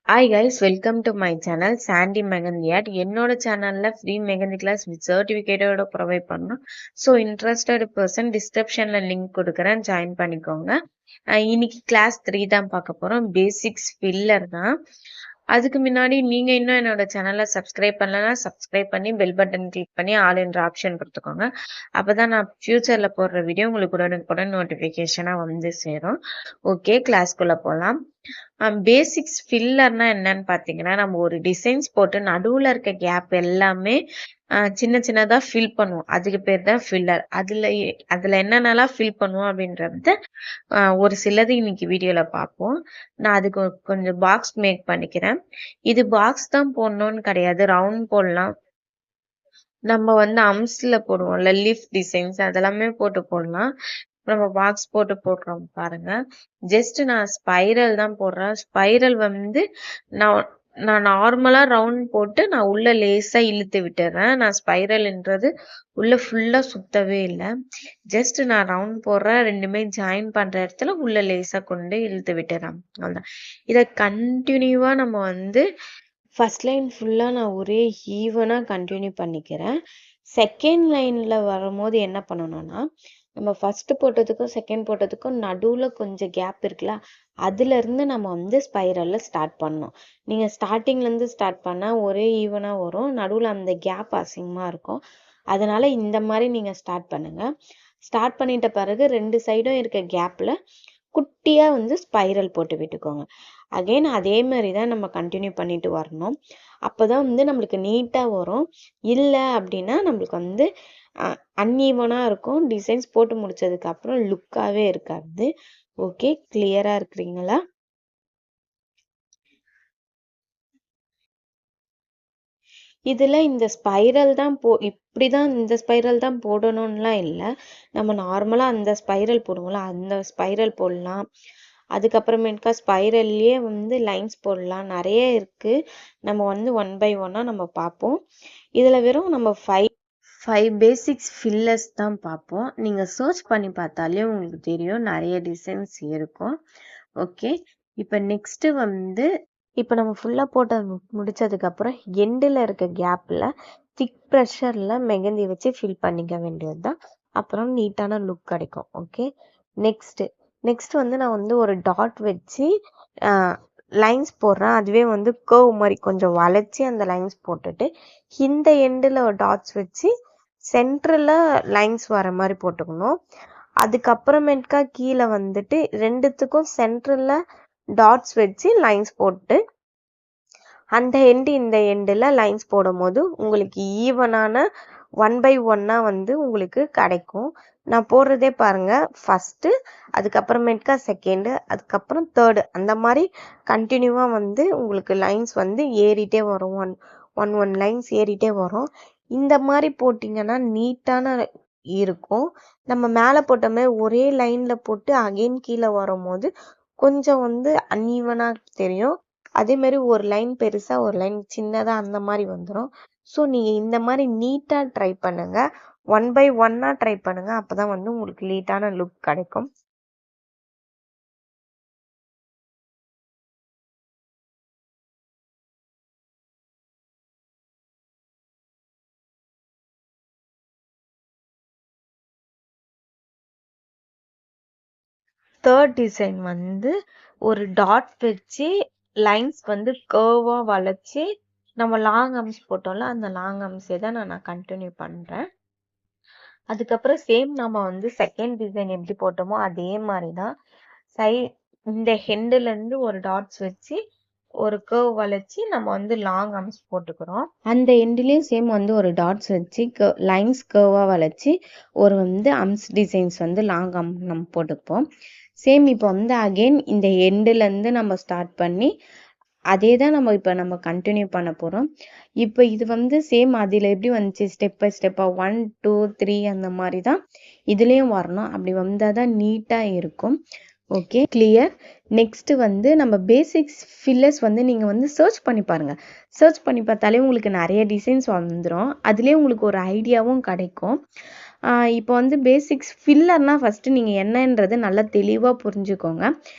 Hi guys, welcome to my channel Sandy Mehendi Art. என்னோட சேனல்ல free mehndi class with சர்டிஃபிகேட்டோட provide பண்ணோம். So interested person டிஸ்கிரிப்ஷன்ல link கொடுக்குறேன், ஜாயின் பண்ணிக்கோங்க. இன்னைக்கு கிளாஸ் 3 தான் பார்க்க போறோம். பேசிக்ஸ் ஃபில்லர் தான். அதுக்கு முன்னாடி நீங்க இன்னும் என்னோட சேனலை சப்ஸ்கிரைப் பண்ணலன்னா சப்ஸ்கிரைப் பண்ணி பெல் பட்டன் கிளிக் பண்ணி ஆல் என்ற ஆப்ஷன் கொடுத்துக்கோங்க. அப்பதான் நான் ஃபியூச்சர்ல போடுற வீடியோ உங்களுக்கு உடனுக்குடன் நோட்டிபிகேஷனா வந்து சேரும். ஓகே, கிளாஸ்க்குள்ள போகலாம். பேசிக்ஸ் ஃபில்லர்னா என்னன்னு பார்த்தீங்கன்னா, நம்ம ஒரு டிசைன்ஸ் போட்டு நடுவுல இருக்க கேப் எல்லாமே சின்ன சின்னதா ஃபில் பண்ணுவோம். அதுக்கு பேர் தான் ஃபில்லர். அதுல என்னென்னலாம் ஃபில் பண்ணுவோம் அப்படின்றத ஒரு சிலது இன்னைக்கு வீடியோல பார்ப்போம். நான் அதுக்கு கொஞ்சம் பாக்ஸ் மேக் பண்ணிக்கிறேன். இது பாக்ஸ் தான் போடணும்னு கிடையாது, ரவுண்ட் போடலாம். நம்ம வந்து அம்ஸ்ல போடுவோம்ல, லீஃப் டிசைன்ஸ் அதெல்லாமே போட்டு போடலாம். நம்ம பாக்ஸ் போட்டு போடுறோம் பாருங்க. ஜஸ்ட் நான் ஸ்பைரல் தான் போடுறேன். ஸ்பைரல் வந்து நான் நான் நார்மலா ரவுண்ட் போட்டு நான் உள்ள லேசா இழுத்து விட்டுறேன். நான் ஸ்பைரல்ன்றது உள்ள ஃபுல்லா சுத்தவே இல்லை. ஜஸ்ட் நான் ரவுண்ட் போடுறேன், ரெண்டுமே ஜாயின் பண்ற இடத்துல உள்ள லேசா கொண்டு இழுத்து விட்டுறேன். அவ்வளவுதான். இதை கண்டினியூவா நம்ம வந்து ஃபர்ஸ்ட் லைன் ஃபுல்லா நான் ஒரே ஈவனா கண்டினியூ பண்ணிக்கிறேன். செகண்ட் லைன்ல வரும்போது என்ன பண்ணணும்னா, நம்ம ஃபர்ஸ்ட் போட்டதுக்கும் செகண்ட் போட்டதுக்கும் நடுவுல கொஞ்சம் கேப் இருக்குல்ல, அதுல இருந்து நம்ம வந்து ஸ்பைரல்ல ஸ்டார்ட் பண்ணணும். நீங்க ஸ்டார்டிங்ல இருந்து ஸ்டார்ட் பண்ணா ஒரே ஈவனா வரும், நடுவுல அந்த கேப் அசிங்கமா இருக்கும். அதனால இந்த மாதிரி நீங்க ஸ்டார்ட் பண்ணுங்க. ஸ்டார்ட் பண்ணிட்ட பிறகு ரெண்டு சைடும் இருக்க கேப்ல குட்டியா வந்து ஸ்பைரல் போட்டு விட்டுக்கோங்க. அகைன் அதே மாதிரி தான் நம்ம கண்டினியூ பண்ணிட்டு வரணும். அப்பதான் வந்து நம்மளுக்கு நீட்டா வரும். இல்லை அப்படின்னா நம்மளுக்கு வந்து அன்ஈவனா இருக்கும். டிசைன்ஸ் போட்டு முடிச்சதுக்கு அப்புறம் லுக்காவே இருக்காது. ஓகே, கிளியரா இருக்கிறீங்களா? இதுல இந்த ஸ்பைரல் தான் இப்படிதான் இந்த ஸ்பைரல் தான் போடணும்லாம் இல்லை. நம்ம நார்மலா அந்த ஸ்பைரல் போடுவோம்ல, அந்த ஸ்பைரல் போடலாம். அதுக்கப்புறமேட்டுக்கா ஸ்பைரல்லையே வந்து லைன்ஸ் போடலாம். நிறைய இருக்கு. நம்ம வந்து 1 by 1 நம்ம பார்ப்போம். இதுல வெறும் நம்ம 5 பேசிக்ஸ் ஃபில்லர்ஸ் தான் பார்ப்போம். நீங்க சர்ச் பண்ணி பார்த்தாலே உங்களுக்கு தெரியும், நிறைய டிசைன்ஸ் இருக்கும். ஓகே, இப்போ நெக்ஸ்ட் வந்து இப்போ நம்ம ஃபுல்லாக போட்டு முடிச்சதுக்கப்புறம் எண்டில் இருக்க கேப்பில் திக் ப்ரெஷரில் மெஹந்தி வச்சு ஃபில் பண்ணிக்க வேண்டியது தான். அப்புறம் நீட்டான லுக் கிடைக்கும். ஓகே, நெக்ஸ்ட் வந்து நான் வந்து ஒரு டாட் வச்சு லைன்ஸ் போடுறேன். அதுவே வந்து கர்வ் மாதிரி கொஞ்சம் வளைச்சி அந்த லைன்ஸ் போட்டுட்டு இந்த எண்டில் டாட்ஸ் வச்சு சென்டரில் லைன்ஸ் வர மாதிரி போட்டுக்கணும். அதுக்கப்புறமேட்டுக்கா கீழே வந்துட்டு ரெண்டுத்துக்கும் சென்டரில் டாட்ஸ் வச்சு லைன்ஸ் போட்டு அந்த எண்டு இந்த எண்டில் லைன்ஸ் போடும் போது உங்களுக்கு ஈவனான 1 by 1 வந்து உங்களுக்கு கிடைக்கும். நான் போடுறதே பாருங்க, ஃபர்ஸ்ட், அதுக்கப்புறமேட்டுக்கா செகண்ட், அதுக்கப்புறம் தேர்டு, அந்த மாதிரி கண்டினியூவா வந்து உங்களுக்கு லைன்ஸ் வந்து ஏறிட்டே வரும். ஒன் லைன்ஸ் ஏறிட்டே வரும். இந்த மாதிரி போட்டிங்கன்னா நீட்டான இருக்கும். நம்ம மேலே போட்ட மாதிரி ஒரே லைன்ல போட்டு அகைன் கீழே வரும்போது கொஞ்சம் வந்து அன்ஈவனா தெரியும். அதே மாதிரி ஒரு லைன் பெருசா ஒரு லைன் சின்னதா அந்த மாதிரி வந்துடும். ஸோ நீங்க இந்த மாதிரி நீட்டா ட்ரை பண்ணுங்க. 1 by 1 ட்ரை பண்ணுங்க. அப்பதான் வந்து உங்களுக்கு நீட்டான லுக் கிடைக்கும். தேர்ட் டிசைன் வந்து ஒரு டாட் வச்சு லைன்ஸ் வந்து கர்வா வளைச்சு நம்ம லாங் ஆர்ம்ஸ் போட்டோம்ல, அந்த லாங் ஆர்ம்ஸே தான் நான் கண்டினியூ பண்றேன். அதுக்கப்புறம் சேம் நம்ம வந்து செகண்ட் டிசைன் எப்படி போட்டோமோ அதே மாதிரி தான் இந்த ஹெண்டுல இருந்து ஒரு டாட்ஸ் வச்சு ஒரு கர்வ் வளைச்சு நம்ம வந்து லாங் ஆர்ம்ஸ் போட்டுக்கிறோம். அந்த எண்ட்லயும் சேம் வந்து ஒரு டாட்ஸ் வச்சு லைன்ஸ் கர்வா வளைச்சு ஒரு வந்து ஆர்ம்ஸ் டிசைன்ஸ் வந்து லாங் ஆர்ம் நம்ம போட்டுப்போம். சேம் இப்போ வந்து அகைன் இந்த எண்டுல இருந்து நம்ம ஸ்டார்ட் பண்ணி அதே தான் நம்ம கண்டினியூ பண்ண போறோம். இப்போ இது வந்து சேம் அதுல எப்படி வந்துச்சு, ஸ்டெப் பை ஸ்டெப்பா 1 2 3 அந்த மாதிரி தான் இதுலயும் வரணும். அப்படி வந்தாதான் நீட்டா இருக்கும். Okay, clear. நெக்ஸ்ட் வந்து நம்ம பேசிக்ஸ் ஃபில்லர்ஸ் வந்து நீங்க வந்து சர்ச் பண்ணி பாருங்க. சர்ச் பண்ணி பார்த்தாலே உங்களுக்கு நிறைய டிசைன்ஸ் வந்துடும். அதுலேயே உங்களுக்கு ஒரு ஐடியாவும் கிடைக்கும். இப்போ வந்து பேசிக்ஸ் ஃபில்லர்னா ஃபஸ்ட்டு நீங்கள் என்னன்றது நல்லா தெளிவாக புரிஞ்சுக்கோங்க.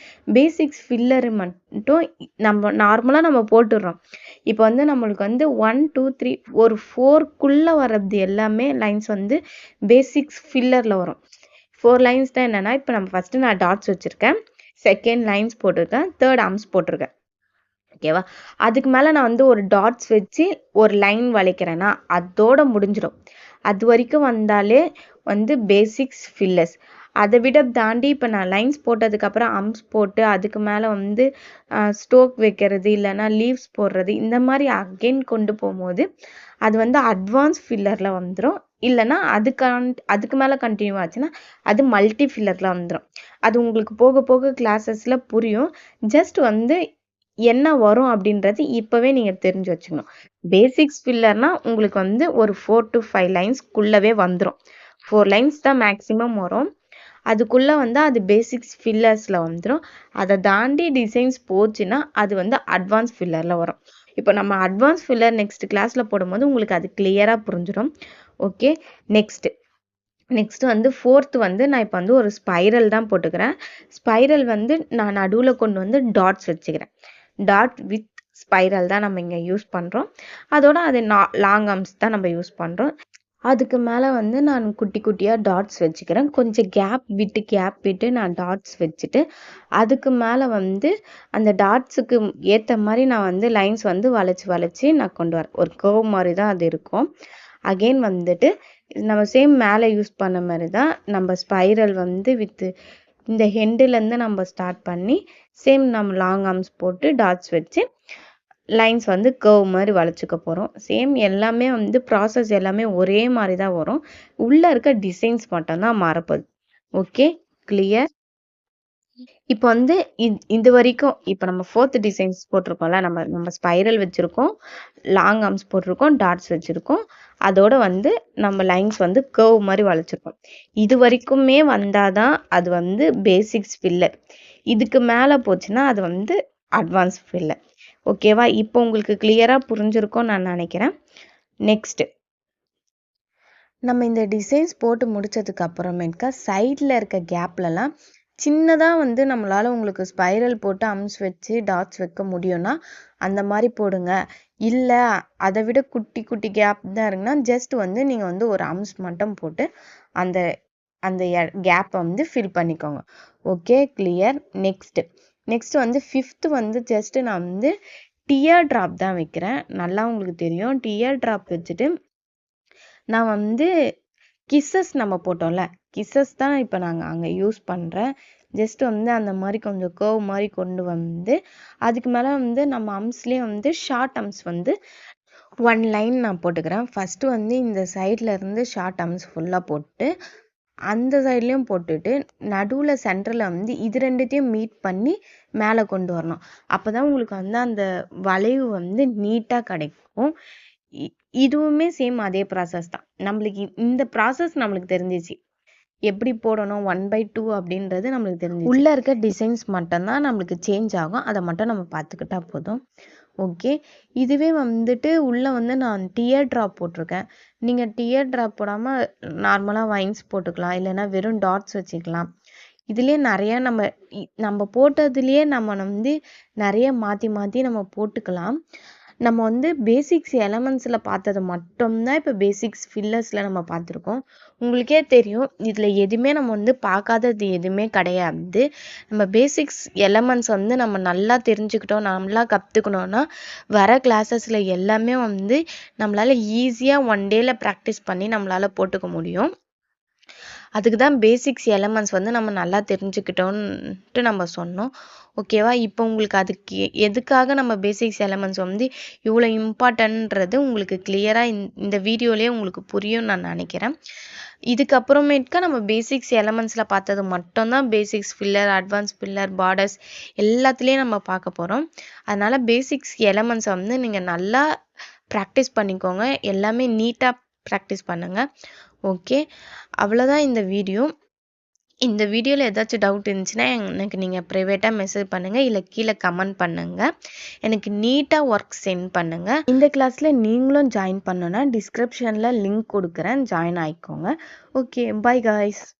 பேசிக்ஸ் ஃபில்லரு மட்டும் நம்ம நார்மலாக நம்ம போட்டுடுறோம். இப்போ வந்து நம்மளுக்கு வந்து 1, 2, 3 ஒரு 4க்குள்ளே வர்றது எல்லாமே லைன்ஸ் வந்து பேசிக்ஸ் ஃபில்லரில் வரும். 4 லைன்ஸ் தான் என்னென்னா, இப்போ நம்ம ஃபஸ்ட்டு நான் டாட்ஸ் வச்சுருக்கேன், செகண்ட் லைன்ஸ் போட்டிருக்கேன், தேர்ட் ஆர்ம்ஸ் போட்டிருக்கேன். ஓகேவா? அதுக்கு மேலே நான் வந்து ஒரு டாட்ஸ் வச்சு ஒரு லைன் வளைக்கிறேன்னா அதோட முடிஞ்சிடும். அது வரைக்கும் வந்தாலே வந்து பேசிக்ஸ் ஃபில்லர்ஸ். அதை விட தாண்டி இப்போ நான் லைன்ஸ் போட்டதுக்கப்புறம் அம்ஸ் போட்டு அதுக்கு மேலே வந்து ஸ்டோக் வைக்கிறது இல்லைன்னா லீவ்ஸ் போடுறது இந்த மாதிரி அகெயின் கொண்டு போகும்போது அது வந்து அட்வான்ஸ் ஃபில்லரில் வந்துடும். இல்லைன்னா அதுக்கு மேலே கண்டினியூ ஆச்சுன்னா அது மல்டி ஃபில்லரில் வந்துடும். அது உங்களுக்கு போக போக கிளாஸஸில் புரியும். ஜஸ்ட் வந்து என்ன வரும் அப்படின்றது இப்போவே நீங்கள் தெரிஞ்சு வச்சுக்கணும். பேசிக்ஸ் ஃபில்லர்னா உங்களுக்கு வந்து ஒரு 4 to 5 லைன்ஸ்க்குள்ளவே வந்துடும். 4 லைன்ஸ் தான் மேக்ஸிமம் வரும். அதுக்குள்ளே வந்து அது பேசிக்ஸ் ஃபில்லர்ஸில் வந்துடும். அதை தாண்டி டிசைன்ஸ் போச்சுன்னா அது வந்து அட்வான்ஸ் ஃபில்லரில் வரும். இப்போ நம்ம அட்வான்ஸ் ஃபில்லர் நெக்ஸ்ட் கிளாஸில் போடும்போது உங்களுக்கு அது கிளியராக புரிஞ்சிடும். ஓகே, நெக்ஸ்ட் வந்து 4th வந்து நான் இப்போ வந்து ஒரு ஸ்பைரல் தான் போட்டுக்கிறேன். ஸ்பைரல் வந்து நான் நடுவில் கொண்டு வந்து டாட்ஸ் வச்சுக்கிறேன். டாட் வித் ஸ்பைரல் தான் நம்ம இங்கே யூஸ் பண்ணுறோம். அதோட அது லாங் ஆர்ம்ஸ் தான் நம்ம யூஸ் பண்ணுறோம். அதுக்கு மேலே வந்து நான் குட்டி குட்டியாக டாட்ஸ் வச்சுக்கிறேன். கொஞ்சம் கேப் விட்டு நான் டாட்ஸ் வச்சுட்டு அதுக்கு மேலே வந்து அந்த டாட்ஸுக்கு ஏற்ற மாதிரி நான் வந்து லைன்ஸ் வந்து வளைச்சி நான் கொண்டு வரேன். ஒரு கர்வ் மாதிரி தான் அது இருக்கும். அகெயின் வந்துட்டு நம்ம சேம் மேலே யூஸ் பண்ண மாதிரி தான் நம்ம ஸ்பைரல் வந்து வித் இந்த ஹெண்டுலேருந்து நம்ம ஸ்டார்ட் பண்ணி சேம் நம்ம லாங் ஆர்ம்ஸ் போட்டு டாட்ஸ் வச்சு லைன்ஸ் வந்து கர்வ் மாதிரி வளைச்சிக்க போகிறோம். சேம் எல்லாமே வந்து ப்ராசஸ் எல்லாமே ஒரே மாதிரி தான் வரும். உள்ளே இருக்க டிசைன்ஸ் மட்டும்தான் மாறப்போகுது. Okay, clear? இப்போ வந்து இது வரைக்கும் இப்போ நம்ம 4th டிசைன்ஸ் போட்டிருக்கோம்ல, நம்ம ஸ்பைரல் வச்சுருக்கோம், லாங் ஆர்ம்ஸ் போட்டிருக்கோம், டாட்ஸ் வச்சுருக்கோம், அதோட வந்து நம்ம லைன்ஸ் வந்து கர்வ் மாதிரி வளைச்சிருக்கோம். இது வரைக்குமே வந்தால் தான் அது வந்து பேசிக்ஸ் ஃபில்லர். இதுக்கு மேலே போச்சுன்னா அது வந்து அட்வான்ஸ் ஃபில்லர். ஓகேவா? இப்போ உங்களுக்கு கிளியராக புரிஞ்சிருக்கும்னு நான் நினைக்கிறேன். நெக்ஸ்ட்டு நம்ம இந்த டிசைன்ஸ் போட்டு முடிச்சதுக்கு அப்புறமேட்டுக்கா சைடில் இருக்க கேப்லலாம் சின்னதாக வந்து நம்மளால் உங்களுக்கு ஸ்பைரல் போட்டு அம்ஸ் வச்சு டாட்ஸ் வைக்க முடியும்னா அந்த மாதிரி போடுங்க. இல்லை அதை விட குட்டி குட்டி கேப் தான் இருக்குன்னா ஜஸ்ட் வந்து நீங்கள் வந்து ஒரு அம்ஸ் மட்டும் போட்டு அந்த அந்த கேப்பை வந்து ஃபில் பண்ணிக்கோங்க. Okay, clear? நெக்ஸ்ட் வந்து 5th வந்து ஜஸ்ட் நான் வந்து டியர் ட்ராப் தான் வைக்கிறேன். நல்லா உங்களுக்கு தெரியும். டியர் ட்ராப் வச்சுட்டு நான் வந்து கிஸ்ஸஸ் நம்ம போட்டோம்ல, கிஸ்ஸஸ் தான் இப்போ நாங்கள் அங்கே யூஸ் பண்ணுறேன். ஜஸ்ட் வந்து அந்த மாதிரி கொஞ்சம் கர்வ் மாதிரி கொண்டு வந்து அதுக்கு மேலே வந்து நம்ம அம்ஸ்லேயே வந்து ஷார்ட் அம்ஸ் வந்து 1 லைன் நான் போட்டுக்கிறேன். ஃபஸ்ட்டு வந்து இந்த சைடில் இருந்து ஷார்ட் அம்ஸ் ஃபுல்லாக போட்டு அந்த சைட்லேயும் போட்டுட்டு நடுவில் சென்டரில் வந்து இது ரெண்டுத்தையும் மீட் பண்ணி மேலே கொண்டு வரணும். அப்போ தான் உங்களுக்கு வந்து அந்த வளைவு வந்து நீட்டாக கிடைக்கும். இதுவுமே சேம் அதே ப்ராசஸ் தான். நம்மளுக்கு இந்த ப்ராசஸ் நம்மளுக்கு தெரிஞ்சிச்சு. எப்படி போடணும் 1/2 அப்படின்றது நம்மளுக்கு தெரிஞ்சிச்சு. உள்ளே இருக்க டிசைன்ஸ் மட்டும்தான் நம்மளுக்கு சேஞ்ச் ஆகும். அதை மட்டும் நம்ம பார்த்துக்கிட்டா போதும். ஓகே, இதுவே வந்துட்டு உள்ளே வந்து நான் டியர் ட்ராப் போட்டிருக்கேன். நீங்கள் டியர் ட்ராப் போடாமல் நார்மலாக வைன்ஸ் போட்டுக்கலாம், இல்லைன்னா வெறும் டாட்ஸ் வச்சுக்கலாம். இதுலேயே நிறையா நம்ம போட்டதுலேயே நம்ம வந்து நிறைய மாற்றி நம்ம போட்டுக்கலாம். நம்ம வந்து பேசிக்ஸ் எலமெண்ட்ஸில் பார்த்தது மட்டும்தான் இப்போ பேசிக்ஸ் ஃபில்லர்ஸில் நம்ம பார்த்துருக்கோம். உங்களுக்கே தெரியும் இதில் எதுவுமே நம்ம வந்து பார்க்காதது எதுவுமே கிடையாது. நம்ம பேசிக்ஸ் எலமெண்ட்ஸ் வந்து நம்ம நல்லா தெரிஞ்சுக்கிட்டோம், நல்லா கற்றுக்கணுன்னா வர கிளாஸஸில் எல்லாமே வந்து நம்மளால் ஈஸியாக 1 டேயில் ப்ராக்டிஸ் பண்ணி நம்மளால் போட்டுக்க முடியும். அதுக்கு தான் பேசிக்ஸ் எலமெண்ட்ஸ் வந்து நம்ம நல்லா தெரிஞ்சுக்கிட்டோன்ட்டு நம்ம சொன்னோம். ஓகேவா? இப்போ உங்களுக்கு அதுக்கு எதுக்காக நம்ம பேசிக்ஸ் எலமெண்ட்ஸ் வந்து இவ்வளோ இம்பார்ட்டன்றது உங்களுக்கு கிளியராக இந்த வீடியோலேயே உங்களுக்கு புரியும்னு நான் நினைக்கிறேன். இதுக்கப்புறமேட்டுக்கா நம்ம பேசிக்ஸ் எலமெண்ட்ஸில் பார்த்தது மட்டும்தான் basics filler, advance filler, borders எல்லாத்துலேயும் நம்ம பார்க்க போகிறோம். அதனால் பேசிக்ஸ் எலமெண்ட்ஸை வந்து நீங்கள் நல்லா ப்ராக்டிஸ் பண்ணிக்கோங்க. எல்லாமே நீட்டாக ப்ராக்டிஸ் பண்ணுங்கள். ஓகே, அவ்வளோதான் இந்த வீடியோ. இந்த வீடியோல ஏதாச்சும் டவுட் இருந்துச்சுன்னா எனக்கு நீங்க பிரைவேட்டா மெசேஜ் பண்ணுங்க, இல்ல கீழ கமெண்ட் பண்ணுங்க. எனக்கு நீட்டா ஒர்க் சென்ட் பண்ணுங்க. இந்த கிளாஸ்ல நீங்களும் ஜாயின் பண்ணனும்னா டிஸ்கிரிப்ஷன்ல லிங்க் கொடுக்கிறேன், ஜாயின் ஆயிக்கோங்க. Okay, bye guys.